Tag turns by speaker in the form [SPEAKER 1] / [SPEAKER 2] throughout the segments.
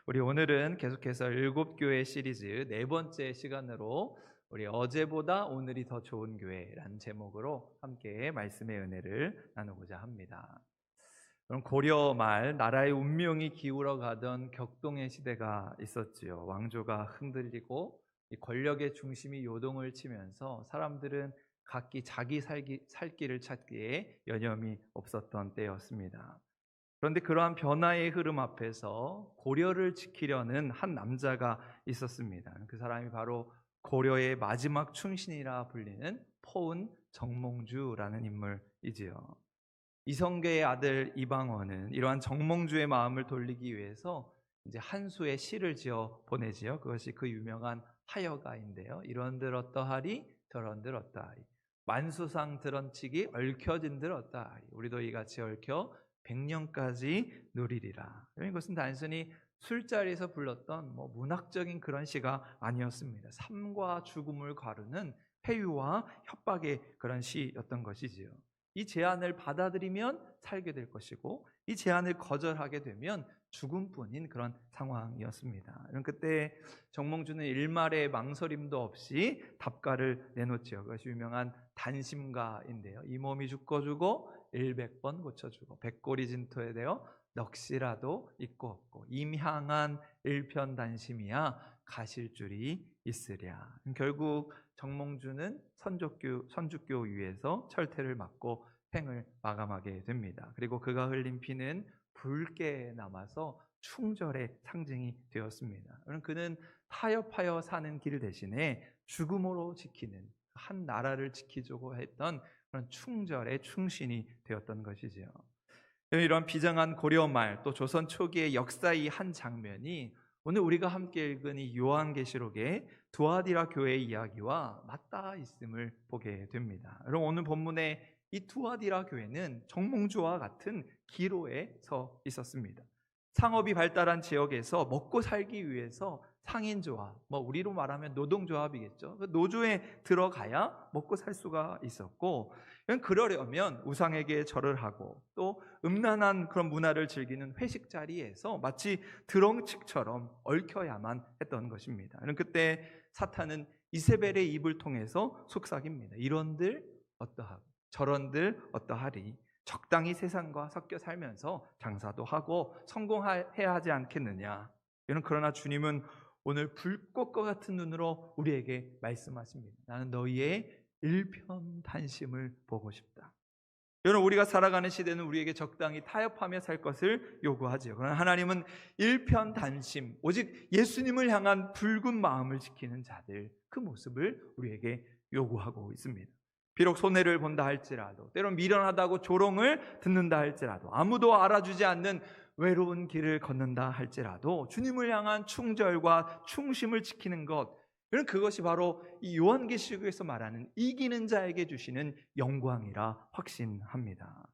[SPEAKER 1] 우리 오늘은 계속해서 일곱 교회 시리즈 네 번째 시간으로 우리 어제보다 오늘이 더 좋은 교회라는 제목으로 함께 말씀의 은혜를 나누고자 합니다. 그럼 고려 말 나라의 운명이 기울어 가던 격동의 시대가 있었지요. 왕조가 흔들리고 이 권력의 중심이 요동을 치면서 사람들은 각기 자기 살 길을 찾기에 여념이 없었던 때였습니다. 그런데 그러한 변화의 흐름 앞에서 고려를 지키려는 한 남자가 있었습니다. 그 사람이 바로 고려의 마지막 충신이라 불리는 포은 정몽주라는 인물이지요. 이성계의 아들 이방원은 이러한 정몽주의 마음을 돌리기 위해서 이제 한 수의 시를 지어 보내지요. 그것이 그 유명한 하여가인데요. 이런들 어떠하리 저런들 어떠하리 만수상 드런치기 얽혀진들 어떠하리 우리도 이같이 얽혀 백년까지 누리리라. 이것은 단순히 술자리에서 불렀던 문학적인 그런 시가 아니었습니다. 삶과 죽음을 가르는 회유와 협박의 그런 시였던 것이지요. 이 제안을 받아들이면 살게 될 것이고 이 제안을 거절하게 되면 죽음뿐인 그런 상황이었습니다. 그때 정몽주는 일말의 망설임도 없이 답가를 내놓지요. 그것이 유명한 단심가인데요. 이 몸이 죽고 100번 고쳐주고 백골이 진토에 대어 넋이라도 있고 없고 임향한 일편단심이야 가실 줄이 있으랴. 결국 정몽주는 선주교 위에서 철퇴를 맞고 생을 마감하게 됩니다. 그리고 그가 흘린 피는 붉게 남아서 충절의 상징이 되었습니다. 그는 타협하여 사는 길 대신에 죽음으로 지키는 한 나라를 지키려고 했던 그런 충절의 충신이 되었던 것이지요. 이런 비장한 고려 말 또 조선 초기의 역사의 한 장면이 오늘 우리가 함께 읽은 이 요한계시록의 두아디라 교회의 이야기와 맞닿아 있음을 보게 됩니다. 여러분 오늘 본문의 이 두아디라 교회는 정몽주와 같은 기로에 서 있었습니다. 상업이 발달한 지역에서 먹고 살기 위해서 상인조합, 우리로 말하면 노동조합이겠죠. 노조에 들어가야 먹고 살 수가 있었고, 그러려면 우상에게 절을 하고 또 음란한 그런 문화를 즐기는 회식 자리에서 마치 드렁치처럼 얽혀야만 했던 것입니다. 그때 사탄은 이세벨의 입을 통해서 속삭입니다. 이런들 어떠하고 저런들 어떠하리 적당히 세상과 섞여 살면서 장사도 하고 성공해야 하지 않겠느냐. 그러나 주님은 오늘 불꽃과 같은 눈으로 우리에게 말씀하십니다. 나는 너희의 일편단심을 보고 싶다. 여러분 우리가 살아가는 시대는 우리에게 적당히 타협하며 살 것을 요구하지요. 그러나 하나님은 일편단심, 오직 예수님을 향한 붉은 마음을 지키는 자들, 그 모습을 우리에게 요구하고 있습니다. 비록 손해를 본다 할지라도, 때론 미련하다고 조롱을 듣는다 할지라도, 아무도 알아주지 않는 외로운 길을 걷는다 할지라도 주님을 향한 충절과 충심을 지키는 것, 그것이 바로 이 요한계시록에서 말하는 이기는 자에게 주시는 영광이라 확신합니다.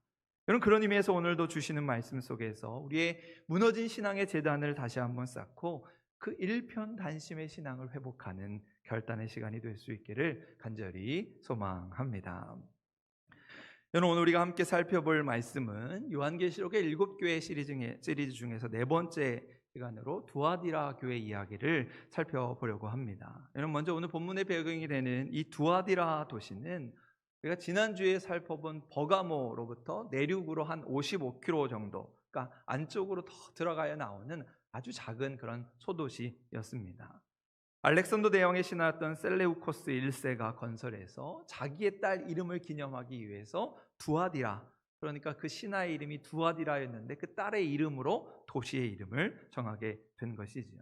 [SPEAKER 1] 여러분 그런 의미에서 오늘도 주시는 말씀 속에서 우리의 무너진 신앙의 재단을 다시 한번 쌓고 그 일편단심의 신앙을 회복하는 결단의 시간이 될 수 있기를 간절히 소망합니다. 여러분 오늘 우리가 함께 살펴볼 말씀은 요한계시록의 7교회 시리즈 중에서 네 번째 시간으로 두아디라 교회 이야기를 살펴보려고 합니다. 여러분 먼저 오늘 본문의 배경이 되는 이 두아디라 도시는 우리가 지난주에 살펴본 버가모로부터 내륙으로 한 55km 정도, 그러니까 안쪽으로 더 들어가야 나오는 아주 작은 그런 소도시였습니다. 알렉산더 대왕의 신하였던 셀레우코스 1세가 건설해서 자기의 딸 이름을 기념하기 위해서 두아디라, 그러니까 그 신하의 이름이 두아디라였는데 그 딸의 이름으로 도시의 이름을 정하게 된 것이지요.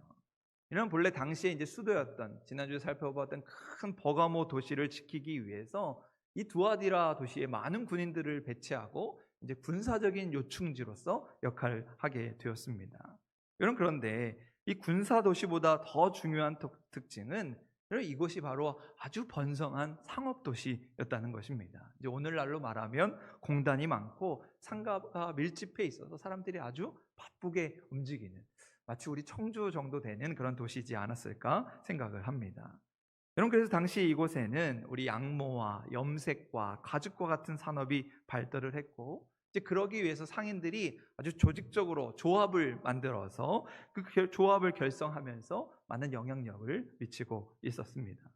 [SPEAKER 1] 이는 본래 당시에 이제 수도였던, 지난주에 살펴봤던 큰 버가모 도시를 지키기 위해서 이 두아디라 도시에 많은 군인들을 배치하고 이제 군사적인 요충지로서 역할을 하게 되었습니다. 그런데 이 군사 도시보다 더 중요한 특징은 이곳이 바로 아주 번성한 상업 도시였다는 것입니다. 이제 오늘날로 말하면 공단이 많고 상가가 밀집해 있어서 사람들이 아주 바쁘게 움직이는, 마치 우리 청주 정도 되는 그런 도시지 않았을까 생각을 합니다. 여러분 그래서 당시 이곳에는 우리 양모와 염색과 가죽과 같은 산업이 발달을 했고 이제 그러기 위해서 상인들이 아주 조직적으로 조합을 만들어서 그 조합을 결성하면서 많은 영향력을 미치고 있었습니다.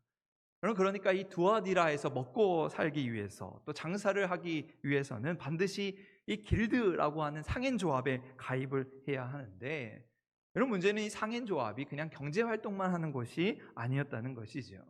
[SPEAKER 1] 그러니까 이 두아디라에서 먹고 살기 위해서 또 장사를 하기 위해서는 반드시 이 길드라고 하는 상인 조합에 가입을 해야 하는데, 이런 문제는 이 상인 조합이 그냥 경제 활동만 하는 것이 아니었다는 것이죠.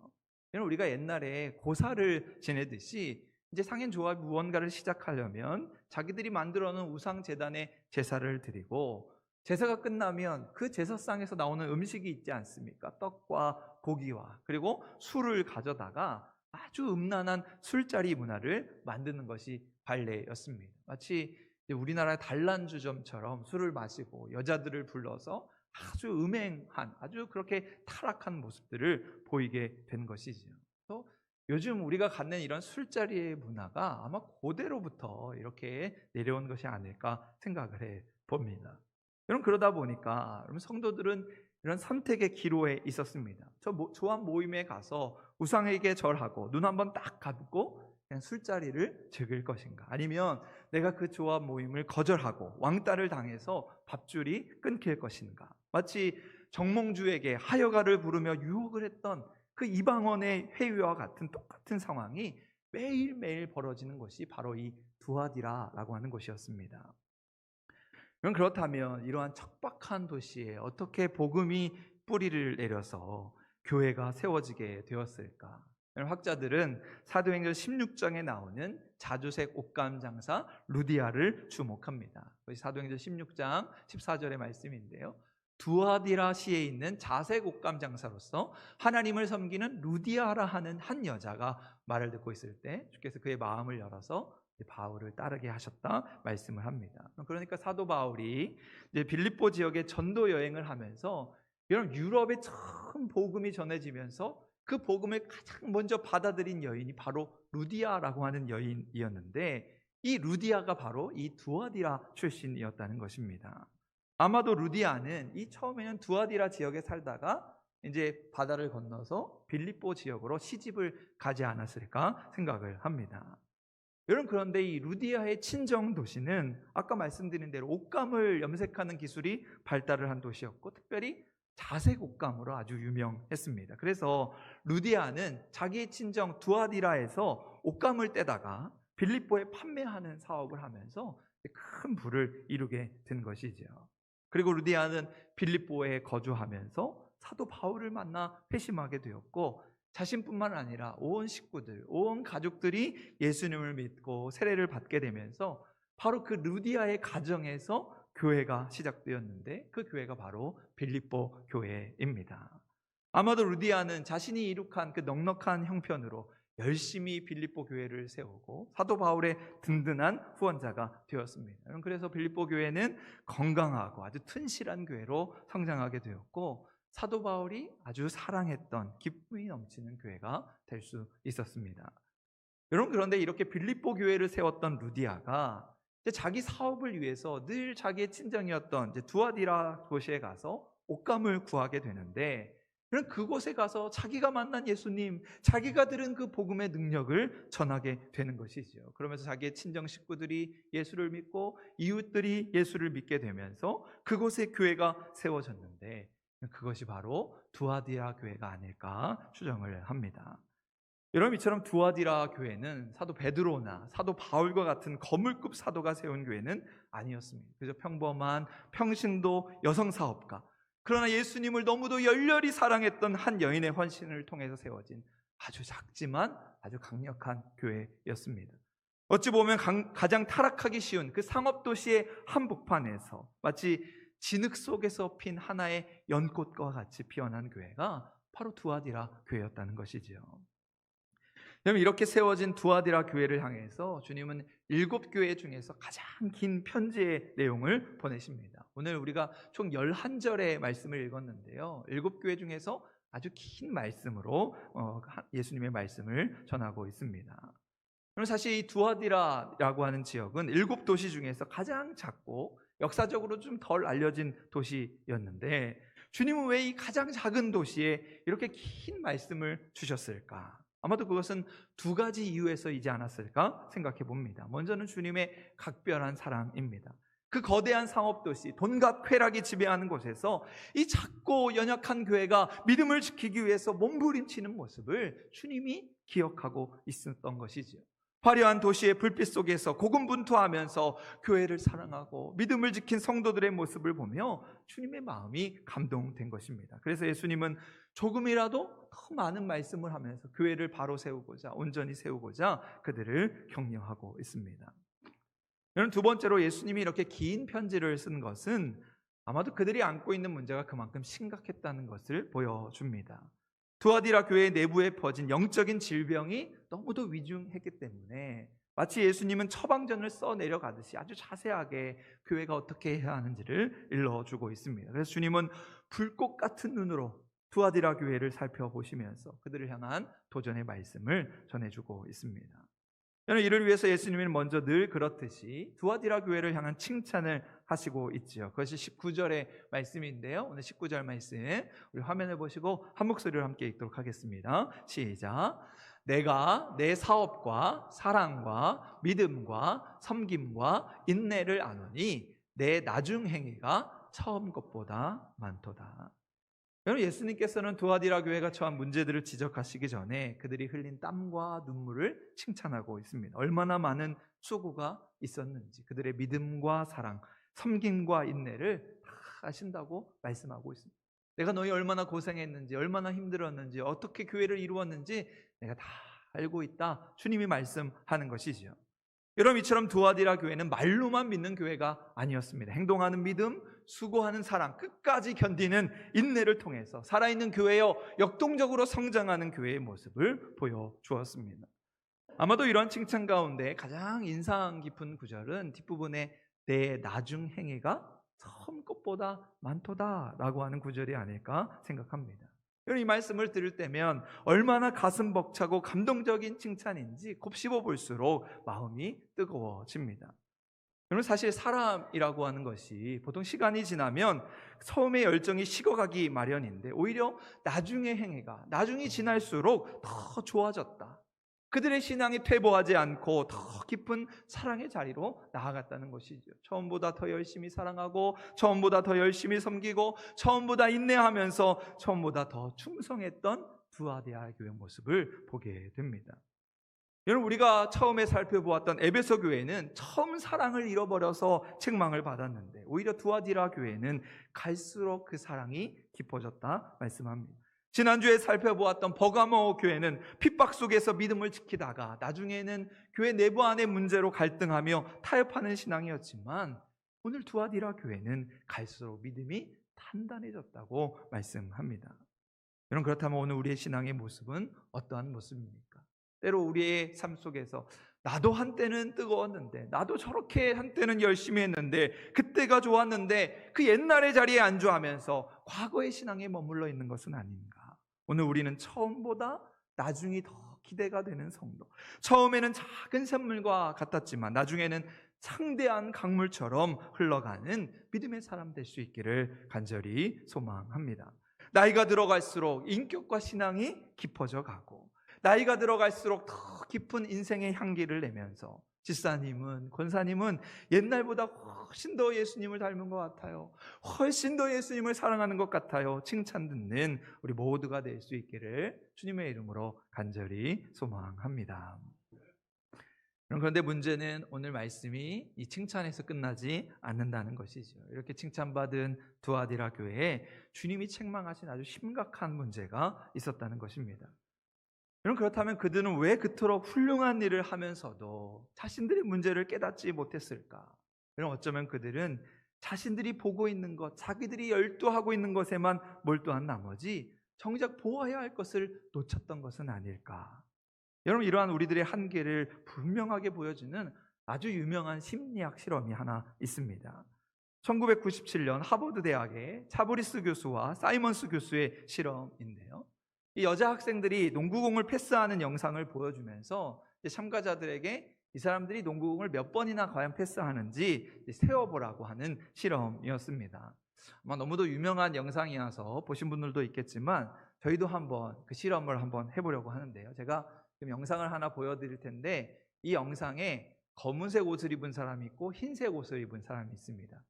[SPEAKER 1] 우리가 옛날에 고사를 지내듯이 이제 상인 조합 무언가를 시작하려면 자기들이 만들어 놓은 우상 제단에 제사를 드리고, 제사가 끝나면 그 제사상에서 나오는 음식이 있지 않습니까? 떡과 고기와 그리고 술을 가져다가 아주 음란한 술자리 문화를 만드는 것이 관례였습니다. 마치 우리나라의 단란주점처럼 술을 마시고 여자들을 불러서 아주 음행한, 아주 그렇게 타락한 모습들을 보이게 된 것이지요. 또 요즘 우리가 갖는 이런 술자리의 문화가 아마 고대로부터 이렇게 내려온 것이 아닐까 생각을 해 봅니다. 여러분, 그러다 보니까 여러분 성도들은 이런 선택의 기로에 있었습니다. 저 조합 모임에 가서 우상에게 절하고 눈 한번 딱 감고 그냥 술자리를 즐길 것인가, 아니면 내가 그 조합 모임을 거절하고 왕따를 당해서 밥줄이 끊길 것인가. 마치 정몽주에게 하여가를 부르며 유혹을 했던 그 이방원의 회유와 같은 똑같은 상황이 매일매일 벌어지는 것이 바로 이 두아디라라고 하는 곳이었습니다. 그렇다면 이러한 척박한 도시에 어떻게 복음이 뿌리를 내려서 교회가 세워지게 되었을까? 학자들은 사도행전 16장에 나오는 자주색 옷감 장사 루디아를 주목합니다. 사도행전 16장 14절의 말씀인데요, 두아디라시에 있는 자색 옷감 장사로서 하나님을 섬기는 루디아라 하는 한 여자가 말을 듣고 있을 때 주께서 그의 마음을 열어서 바울을 따르게 하셨다 말씀을 합니다. 그러니까 사도 바울이 이제 빌립보 지역에 전도 여행을 하면서 이런 유럽에 처음 복음이 전해지면서 그 복음을 가장 먼저 받아들인 여인이 바로 루디아라고 하는 여인이었는데, 이 루디아가 바로 이 두아디라 출신이었다는 것입니다. 아마도 루디아는 이 처음에는 두아디라 지역에 살다가 이제 바다를 건너서 빌립보 지역으로 시집을 가지 않았을까 생각을 합니다. 여러분, 그런데 이 루디아의 친정 도시는 아까 말씀드린 대로 옷감을 염색하는 기술이 발달을 한 도시였고, 특별히 자색 옷감으로 아주 유명했습니다. 그래서 루디아는 자기의 친정 두아디라에서 옷감을 떼다가 빌립보에 판매하는 사업을 하면서 큰 부를 이루게 된 것이죠. 그리고 루디아는 빌립보에 거주하면서 사도 바울을 만나 회심하게 되었고, 자신뿐만 아니라 온 식구들, 온 가족들이 예수님을 믿고 세례를 받게 되면서 바로 그 루디아의 가정에서 교회가 시작되었는데, 그 교회가 바로 빌립보 교회입니다. 아마도 루디아는 자신이 이룩한 그 넉넉한 형편으로 열심히 빌립보 교회를 세우고 사도 바울의 든든한 후원자가 되었습니다. 그래서 빌립보 교회는 건강하고 아주 튼실한 교회로 성장하게 되었고, 사도 바울이 아주 사랑했던 기쁨이 넘치는 교회가 될 수 있었습니다. 여러분, 그런데 이렇게 빌립보 교회를 세웠던 루디아가 자기 사업을 위해서 늘 자기의 친정이었던 두아디라 도시에 가서 옷감을 구하게 되는데, 그럼 그곳에 가서 자기가 만난 예수님, 자기가 들은 그 복음의 능력을 전하게 되는 것이죠. 그러면서 자기의 친정 식구들이 예수를 믿고 이웃들이 예수를 믿게 되면서 그곳에 교회가 세워졌는데, 그것이 바로 두아디라 교회가 아닐까 추정을 합니다. 여러분, 이처럼 두아디라 교회는 사도 베드로나 사도 바울과 같은 거물급 사도가 세운 교회는 아니었습니다. 그저 평범한 평신도 여성사업가, 그러나 예수님을 너무도 열렬히 사랑했던 한 여인의 헌신을 통해서 세워진 아주 작지만 아주 강력한 교회였습니다. 어찌 보면 가장 타락하기 쉬운 그 상업도시의 한복판에서 마치 진흙 속에서 핀 하나의 연꽃과 같이 피어난 교회가 바로 두아디라 교회였다는 것이지요. 여러분, 이렇게 세워진 두아디라 교회를 향해서 주님은 7교회 중에서 가장 긴 편지의 내용을 보내십니다. 오늘 우리가 총 11절의 말씀을 읽었는데요, 7교회 중에서 아주 긴 말씀으로 예수님의 말씀을 전하고 있습니다. 그럼 사실 이 두아디라라고 하는 지역은 7도시 중에서 가장 작고 역사적으로 좀 덜 알려진 도시였는데, 주님은 왜 이 가장 작은 도시에 이렇게 긴 말씀을 주셨을까? 아마도 그것은 두 가지 이유에서이지 않았을까 생각해 봅니다. 먼저는 주님의 각별한 사랑입니다. 그 거대한 상업도시, 돈과 쾌락이 지배하는 곳에서 이 작고 연약한 교회가 믿음을 지키기 위해서 몸부림치는 모습을 주님이 기억하고 있었던 것이지요. 화려한 도시의 불빛 속에서 고군분투하면서 교회를 사랑하고 믿음을 지킨 성도들의 모습을 보며 주님의 마음이 감동된 것입니다. 그래서 예수님은 조금이라도 더 많은 말씀을 하면서 교회를 바로 세우고자, 온전히 세우고자 그들을 격려하고 있습니다. 여러분, 두 번째로 예수님이 이렇게 긴 편지를 쓴 것은 아마도 그들이 안고 있는 문제가 그만큼 심각했다는 것을 보여줍니다. 두아디라 교회 내부에 퍼진 영적인 질병이 너무도 위중했기 때문에 마치 예수님은 처방전을 써 내려가듯이 아주 자세하게 교회가 어떻게 해야 하는지를 일러주고 있습니다. 그래서 주님은 불꽃 같은 눈으로 두아디라 교회를 살펴보시면서 그들을 향한 도전의 말씀을 전해주고 있습니다. 저는 이를 위해서 예수님은 먼저 늘 그렇듯이 두아디라 교회를 향한 칭찬을 하시고 있지요. 그것이 19절의 말씀인데요. 오늘 19절 말씀 우리 화면을 보시고 한 목소리로 함께 읽도록 하겠습니다. 시작. 내가 내 사업과 사랑과 믿음과 섬김과 인내를 아노니 내 나중 행위가 처음 것보다 많도다. 여러분, 예수님께서는 두아디라 교회가 처한 문제들을 지적하시기 전에 그들이 흘린 땀과 눈물을 칭찬하고 있습니다. 얼마나 많은 수고가 있었는지, 그들의 믿음과 사랑, 섬김과 인내를 다 하신다고 말씀하고 있습니다. 내가 너희 얼마나 고생했는지, 얼마나 힘들었는지, 어떻게 교회를 이루었는지 내가 다 알고 있다, 주님이 말씀하는 것이지요. 여러분, 이처럼 두아디라 교회는 말로만 믿는 교회가 아니었습니다. 행동하는 믿음, 수고하는 사랑, 끝까지 견디는 인내를 통해서 살아있는 교회여 역동적으로 성장하는 교회의 모습을 보여주었습니다. 아마도 이런 칭찬 가운데 가장 인상 깊은 구절은 뒷부분에 내 나중 행위가 처음 것보다 많도다 라고 하는 구절이 아닐까 생각합니다. 이 말씀을 들을 때면 얼마나 가슴 벅차고 감동적인 칭찬인지 곱씹어 볼수록 마음이 뜨거워집니다. 여러분, 사실 사람이라고 하는 것이 보통 시간이 지나면 처음에 열정이 식어가기 마련인데 오히려 나중의 행위가 나중이 지날수록 더 좋아졌다. 그들의 신앙이 퇴보하지 않고 더 깊은 사랑의 자리로 나아갔다는 것이죠. 처음보다 더 열심히 사랑하고 처음보다 더 열심히 섬기고 처음보다 인내하면서 처음보다 더 충성했던 두아디라 교회 모습을 보게 됩니다. 여러분, 우리가 처음에 살펴보았던 에베소 교회는 처음 사랑을 잃어버려서 책망을 받았는데 오히려 두아디라 교회는 갈수록 그 사랑이 깊어졌다 말씀합니다. 지난주에 살펴보았던 버가모 교회는 핍박 속에서 믿음을 지키다가 나중에는 교회 내부 안의 문제로 갈등하며 타협하는 신앙이었지만 오늘 두아디라 교회는 갈수록 믿음이 단단해졌다고 말씀합니다. 여러분, 그렇다면 오늘 우리의 신앙의 모습은 어떠한 모습입니까? 때로 우리의 삶 속에서 나도 한때는 뜨거웠는데, 나도 저렇게 한때는 열심히 했는데, 그때가 좋았는데 그 옛날의 자리에 안주하면서 과거의 신앙에 머물러 있는 것은 아닌가? 오늘 우리는 처음보다 나중이 더 기대가 되는 성도, 처음에는 작은 샘물과 같았지만 나중에는 창대한 강물처럼 흘러가는 믿음의 사람 될 수 있기를 간절히 소망합니다. 나이가 들어갈수록 인격과 신앙이 깊어져 가고 나이가 들어갈수록 더 깊은 인생의 향기를 내면서 집사님은, 권사님은 옛날보다 훨씬 더 예수님을 닮은 것 같아요, 훨씬 더 예수님을 사랑하는 것 같아요, 칭찬 듣는 우리 모두가 될 수 있기를 주님의 이름으로 간절히 소망합니다. 그런데 문제는 오늘 말씀이 이 칭찬에서 끝나지 않는다는 것이죠. 이렇게 칭찬받은 두아디라 교회에 주님이 책망하신 아주 심각한 문제가 있었다는 것입니다. 여러분, 그렇다면 그들은 왜 그토록 훌륭한 일을 하면서도 자신들의 문제를 깨닫지 못했을까? 여러분, 어쩌면 그들은 자신들이 보고 있는 것, 자기들이 열두하고 있는 것에만 몰두한 나머지 정작 보아야 할 것을 놓쳤던 것은 아닐까? 여러분, 이러한 우리들의 한계를 분명하게 보여주는 아주 유명한 심리학 실험이 하나 있습니다. 1997년 하버드 대학의 차브리스 교수와 사이먼스 교수의 실험인데요. 이 여자 학생들이 농구공을 패스하는 영상을 보여주면서 참가자들에게 이 사람들이 농구공을 몇 번이나 과연 패스하는지 세어보라고 하는 실험이었습니다. 아마 너무도 유명한 영상이어서 보신 분들도 있겠지만 저희도 한번 그 실험을 한번 해보려고 하는데요. 제가 지금 영상을 하나 보여드릴 텐데 이 영상에 검은색 옷을 입은 사람이 있고 흰색 옷을 입은 사람이 있습니다.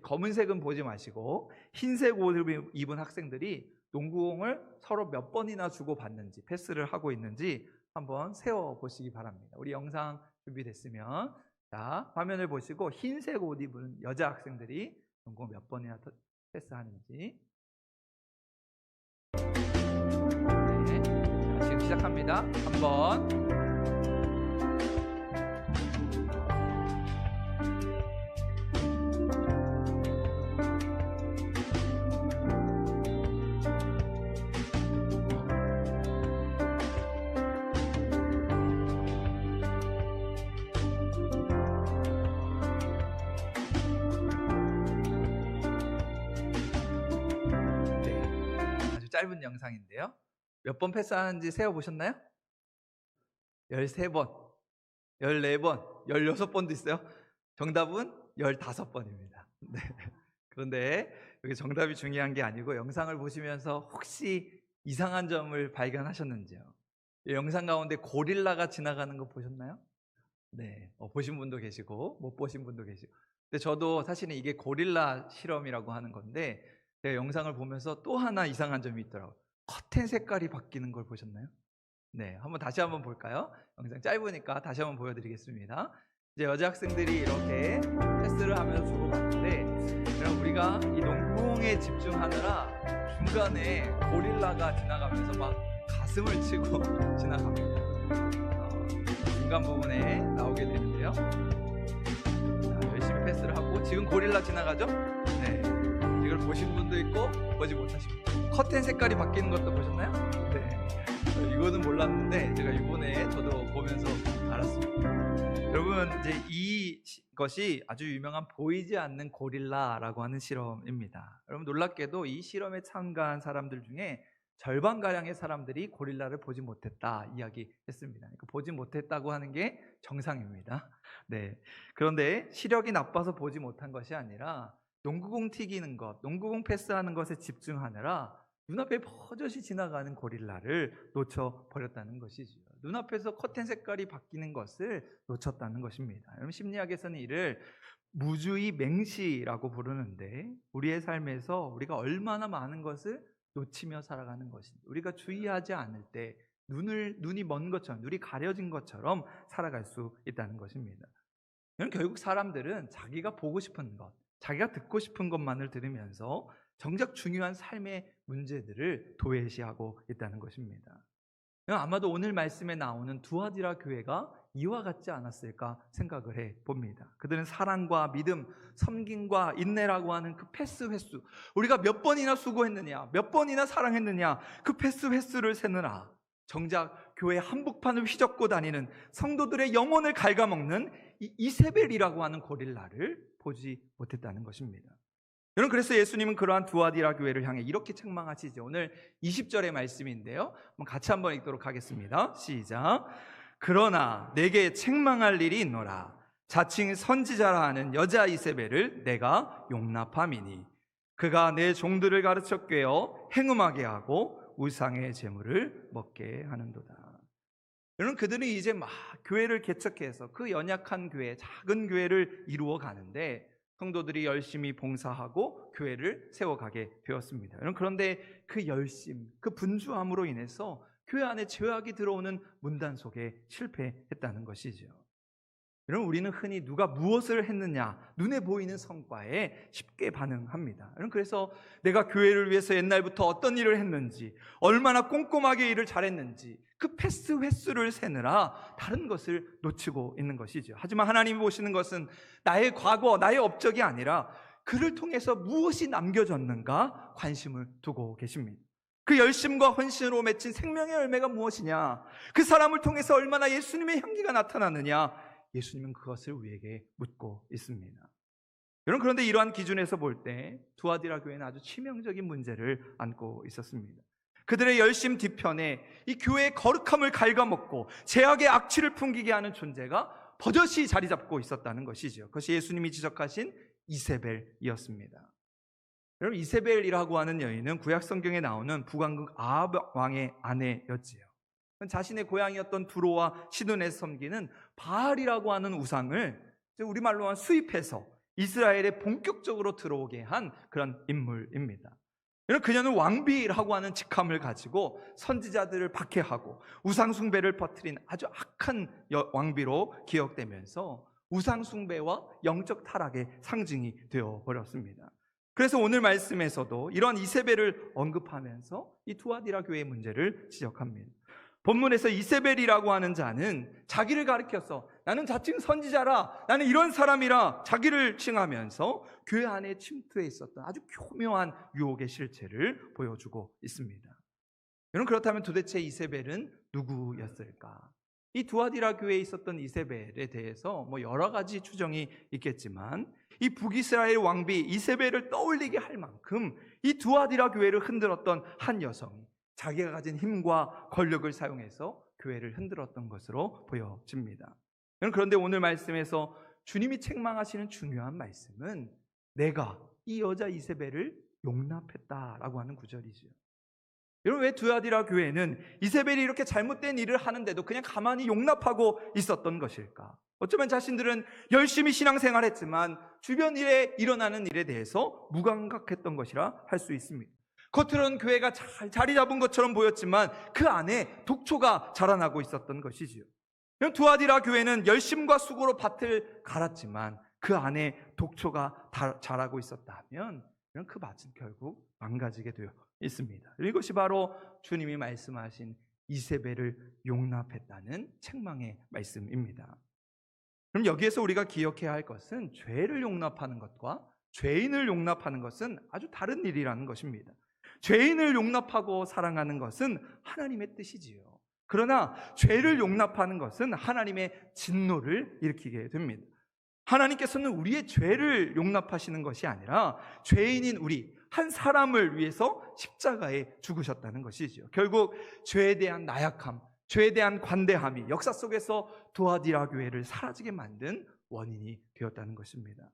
[SPEAKER 1] 검은색은 보지 마시고 흰색 옷을 입은 학생들이 농구공을 서로 몇 번이나 주고받는지, 패스를 하고 있는지 한번 세워보시기 바랍니다. 우리 영상 준비됐으면 자, 화면을 보시고 흰색 옷 입은 여자 학생들이 농구 몇 번이나 패스하는지. 네, 자, 지금 시작합니다. 한번. 짧은 영상인데요. 몇 번 패스하는지 세어보셨나요? 13번, 14번, 16번도 있어요. 정답은 15번입니다. 네. 그런데 여기 정답이 중요한 게 아니고 영상을 보시면서 혹시 이상한 점을 발견하셨는지요? 이 영상 가운데 고릴라가 지나가는 거 보셨나요? 네, 보신 분도 계시고 못 보신 분도 계시고. 근데 저도 사실은 이게 고릴라 실험이라고 하는 건데 제가 영상을 보면서 또 하나 이상한 점이 있더라고요. 커튼 색깔이 바뀌는 걸 보셨나요? 네, 다시 한번 볼까요? 영상 짧으니까 다시 한번 보여드리겠습니다. 이제 여자 학생들이 이렇게 패스를 하면서 주고받는데, 그럼 우리가 이 농구공에 집중하느라 중간에 고릴라가 지나가면서 막 가슴을 치고 지나갑니다. 중간 부분에 나오게 되는데요. 자, 열심히 패스를 하고 지금 고릴라 지나가죠? 네. 이걸 보신 분도 있고 보지 못하신 분. 커튼 색깔이 바뀌는 것도 보셨나요? 네. 이거는 몰랐는데 제가 이번에 저도 보면서 알았습니다. 여러분, 이제 이것이 아주 유명한 보이지 않는 고릴라라고 하는 실험입니다. 여러분, 놀랍게도 이 실험에 참가한 사람들 중에 절반가량의 사람들이 고릴라를 보지 못했다 이야기했습니다. 그러니까 보지 못했다고 하는 게 정상입니다. 네. 그런데 시력이 나빠서 보지 못한 것이 아니라 농구공 튀기는 것, 농구공 패스하는 것에 집중하느라 눈앞에 버젓이 지나가는 고릴라를 놓쳐버렸다는 것이죠. 눈앞에서 커튼 색깔이 바뀌는 것을 놓쳤다는 것입니다. 여러분, 심리학에서는 이를 무주의 맹시라고 부르는데 우리의 삶에서 우리가 얼마나 많은 것을 놓치며 살아가는 것인지, 우리가 주의하지 않을 때 눈이 먼 것처럼, 눈이 가려진 것처럼 살아갈 수 있다는 것입니다. 결국 사람들은 자기가 보고 싶은 것, 자기가 듣고 싶은 것만을 들으면서 정작 중요한 삶의 문제들을 도외시하고 있다는 것입니다. 아마도 오늘 말씀에 나오는 두아디라 교회가 이와 같지 않았을까 생각을 해봅니다. 그들은 사랑과 믿음, 섬김과 인내라고 하는 그 패스 횟수, 우리가 몇 번이나 수고했느냐, 몇 번이나 사랑했느냐, 그 패스 횟수를 세느라 정작 교회 한복판을 휘젓고 다니는 성도들의 영혼을 갉아먹는 이 이세벨이라고 하는 고릴라를 보지 못했다는 것입니다. 여러분, 그래서 예수님은 그러한 두아디라 교회를 향해 이렇게 책망하시죠. 오늘 20절의 말씀인데요, 같이 한번 읽도록 하겠습니다. 시작. 그러나 내게 책망할 일이 있노라. 자칭 선지자라 하는 여자 이세벨을 내가 용납함이니 그가 내 종들을 가르쳐 꿰어 행음하게 하고 우상의 제물을 먹게 하는도다. 여러분, 그들은 이제 막 교회를 개척해서 그 연약한 교회, 작은 교회를 이루어 가는데 성도들이 열심히 봉사하고 교회를 세워가게 되었습니다. 여러분, 그런데 그 열심, 그 분주함으로 인해서 교회 안에 죄악이 들어오는 문단 속에 실패했다는 것이죠. 여러분, 우리는 흔히 누가 무엇을 했느냐, 눈에 보이는 성과에 쉽게 반응합니다. 여러분, 그래서 내가 교회를 위해서 옛날부터 어떤 일을 했는지, 얼마나 꼼꼼하게 일을 잘했는지 그 패스 횟수를 세느라 다른 것을 놓치고 있는 것이죠. 하지만 하나님이 보시는 것은 나의 과거, 나의 업적이 아니라 그를 통해서 무엇이 남겨졌는가 관심을 두고 계십니다. 그 열심과 헌신으로 맺힌 생명의 열매가 무엇이냐, 그 사람을 통해서 얼마나 예수님의 향기가 나타나느냐, 예수님은 그것을 우리에게 묻고 있습니다. 여러분, 그런데 이러한 기준에서 볼 때 두아디라 교회는 아주 치명적인 문제를 안고 있었습니다. 그들의 열심 뒤편에 이 교회의 거룩함을 갉아먹고 죄악의 악취를 풍기게 하는 존재가 버젓이 자리 잡고 있었다는 것이죠. 그것이 예수님이 지적하신 이세벨이었습니다. 여러분, 이세벨이라고 하는 여인은 구약 성경에 나오는 북왕국 아합 왕의 아내였지요. 자신의 고향이었던 두로와 시돈에서 섬기는 바알이라고 하는 우상을 우리말로 수입해서 이스라엘에 본격적으로 들어오게 한 그런 인물입니다. 그녀는 왕비라고 하는 직함을 가지고 선지자들을 박해하고 우상숭배를 퍼뜨린 아주 악한 왕비로 기억되면서 우상숭배와 영적 타락의 상징이 되어버렸습니다. 그래서 오늘 말씀에서도 이런 이세벨을 언급하면서 이 두아디라 교회의 문제를 지적합니다. 본문에서 이세벨이라고 하는 자는 자기를 가리켜서 나는 자칭 선지자라, 나는 이런 사람이라 자기를 칭하면서 교회 안에 침투해 있었던 아주 교묘한 유혹의 실체를 보여주고 있습니다. 여러분, 그렇다면 도대체 이세벨은 누구였을까? 이 두아디라 교회에 있었던 이세벨에 대해서 여러 가지 추정이 있겠지만 이 북이스라엘 왕비 이세벨을 떠올리게 할 만큼 이 두아디라 교회를 흔들었던 한 여성이 자기가 가진 힘과 권력을 사용해서 교회를 흔들었던 것으로 보여집니다. 그런데 오늘 말씀에서 주님이 책망하시는 중요한 말씀은 내가 이 여자 이세벨을 용납했다라고 하는 구절이죠. 여러분, 왜 두아디라 교회는 이세벨이 이렇게 잘못된 일을 하는데도 그냥 가만히 용납하고 있었던 것일까? 어쩌면 자신들은 열심히 신앙생활했지만 주변 일에 일어나는 일에 대해서 무감각했던 것이라 할 수 있습니다. 겉으로는 교회가 잘 자리 잡은 것처럼 보였지만 그 안에 독초가 자라나고 있었던 것이지요. 두아디라 교회는 열심과 수고로 밭을 갈았지만 그 안에 독초가 자라고 있었다면 그 밭은 결국 망가지게 되어 있습니다. 이것이 바로 주님이 말씀하신 이세벨을 용납했다는 책망의 말씀입니다. 그럼 여기에서 우리가 기억해야 할 것은 죄를 용납하는 것과 죄인을 용납하는 것은 아주 다른 일이라는 것입니다. 죄인을 용납하고 사랑하는 것은 하나님의 뜻이지요. 그러나 죄를 용납하는 것은 하나님의 진노를 일으키게 됩니다. 하나님께서는 우리의 죄를 용납하시는 것이 아니라 죄인인 우리 한 사람을 위해서 십자가에 죽으셨다는 것이죠. 결국 죄에 대한 나약함, 죄에 대한 관대함이 역사 속에서 두아디라 교회를 사라지게 만든 원인이 되었다는 것입니다.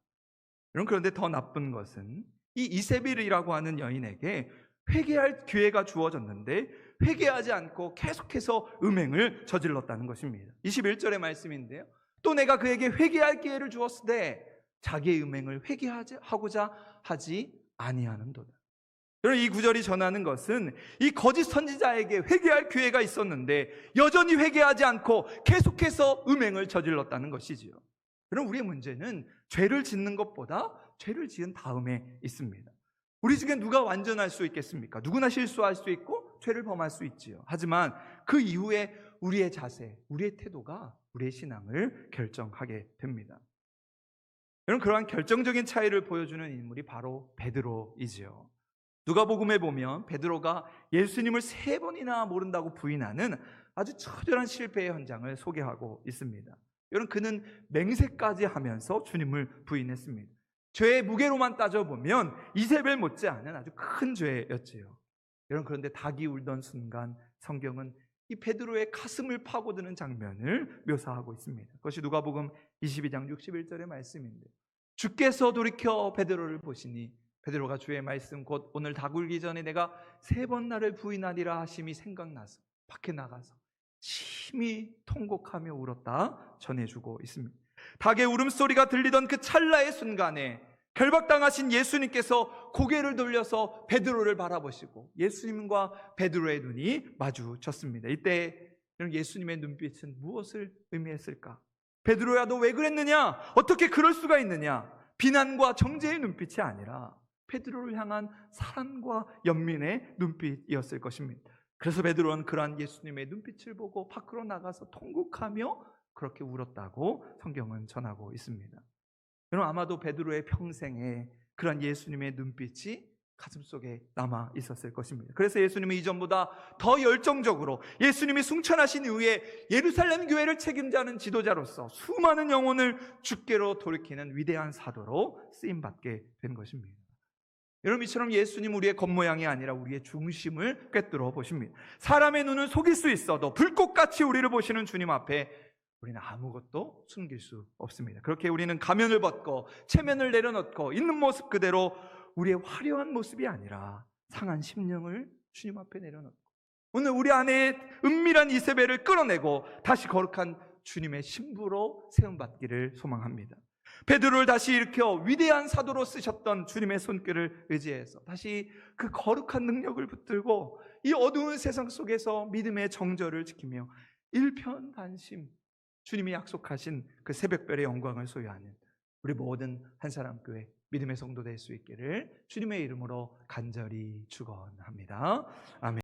[SPEAKER 1] 그런데 더 나쁜 것은 이 이세벨이라고 하는 여인에게 회개할 기회가 주어졌는데 회개하지 않고 계속해서 음행을 저질렀다는 것입니다. 21절의 말씀인데요. 또 내가 그에게 회개할 기회를 주었으되 자기의 음행을 회개하고자 하지 아니하는도다. 여러분, 이 구절이 전하는 것은 이 거짓 선지자에게 회개할 기회가 있었는데 여전히 회개하지 않고 계속해서 음행을 저질렀다는 것이지요. 그럼 우리의 문제는 죄를 짓는 것보다 죄를 지은 다음에 있습니다. 우리 중에 누가 완전할 수 있겠습니까? 누구나 실수할 수 있고 죄를 범할 수 있지요. 하지만 그 이후에 우리의 자세, 우리의 태도가 우리의 신앙을 결정하게 됩니다. 여러분, 그러한 결정적인 차이를 보여주는 인물이 바로 베드로이지요. 누가복음에 보면 베드로가 예수님을 3번이나 모른다고 부인하는 아주 처절한 실패의 현장을 소개하고 있습니다. 여러분, 그는 맹세까지 하면서 주님을 부인했습니다. 죄의 무게로만 따져보면 이세벨 못지않은 아주 큰 죄였지요. 여러분, 그런데 닭이 울던 순간 성경은 이 베드로의 가슴을 파고드는 장면을 묘사하고 있습니다. 그것이 누가복음 22장 61절의 말씀인데 주께서 돌이켜 베드로를 보시니 베드로가 주의 말씀 곧 오늘 닭 울기 전에 내가 3번 나를 부인하리라 하심이 생각나서 밖에 나가서 심히 통곡하며 울었다 전해주고 있습니다. 닭의 울음소리가 들리던 그 찰나의 순간에 결박당하신 예수님께서 고개를 돌려서 베드로를 바라보시고 예수님과 베드로의 눈이 마주쳤습니다. 이때 예수님의 눈빛은 무엇을 의미했을까? 베드로야, 너 왜 그랬느냐? 어떻게 그럴 수가 있느냐? 비난과 정죄의 눈빛이 아니라 베드로를 향한 사랑과 연민의 눈빛이었을 것입니다. 그래서 베드로는 그러한 예수님의 눈빛을 보고 밖으로 나가서 통곡하며 그렇게 울었다고 성경은 전하고 있습니다. 여러분, 아마도 베드로의 평생에 그런 예수님의 눈빛이 가슴속에 남아 있었을 것입니다. 그래서 예수님은 이전보다 더 열정적으로 예수님이 승천하신 이후에 예루살렘 교회를 책임자는 지도자로서 수많은 영혼을 주께로 돌이키는 위대한 사도로 쓰임받게 된 것입니다. 여러분, 이처럼 예수님 우리의 겉모양이 아니라 우리의 중심을 꿰뚫어 보십니다. 사람의 눈은 속일 수 있어도 불꽃같이 우리를 보시는 주님 앞에 우리는 아무것도 숨길 수 없습니다. 그렇게 우리는 가면을 벗고 체면을 내려놓고 있는 모습 그대로 우리의 화려한 모습이 아니라 상한 심령을 주님 앞에 내려놓고 오늘 우리 안에 은밀한 이세벨을 끌어내고 다시 거룩한 주님의 신부로 세움받기를 소망합니다. 베드로를 다시 일으켜 위대한 사도로 쓰셨던 주님의 손길을 의지해서 다시 그 거룩한 능력을 붙들고 이 어두운 세상 속에서 믿음의 정절을 지키며 일편단심 주님이 약속하신 그 새벽별의 영광을 소유하는 우리 모든 한사람교회 믿음의 성도 될 수 있기를 주님의 이름으로 간절히 축원합니다. 아멘.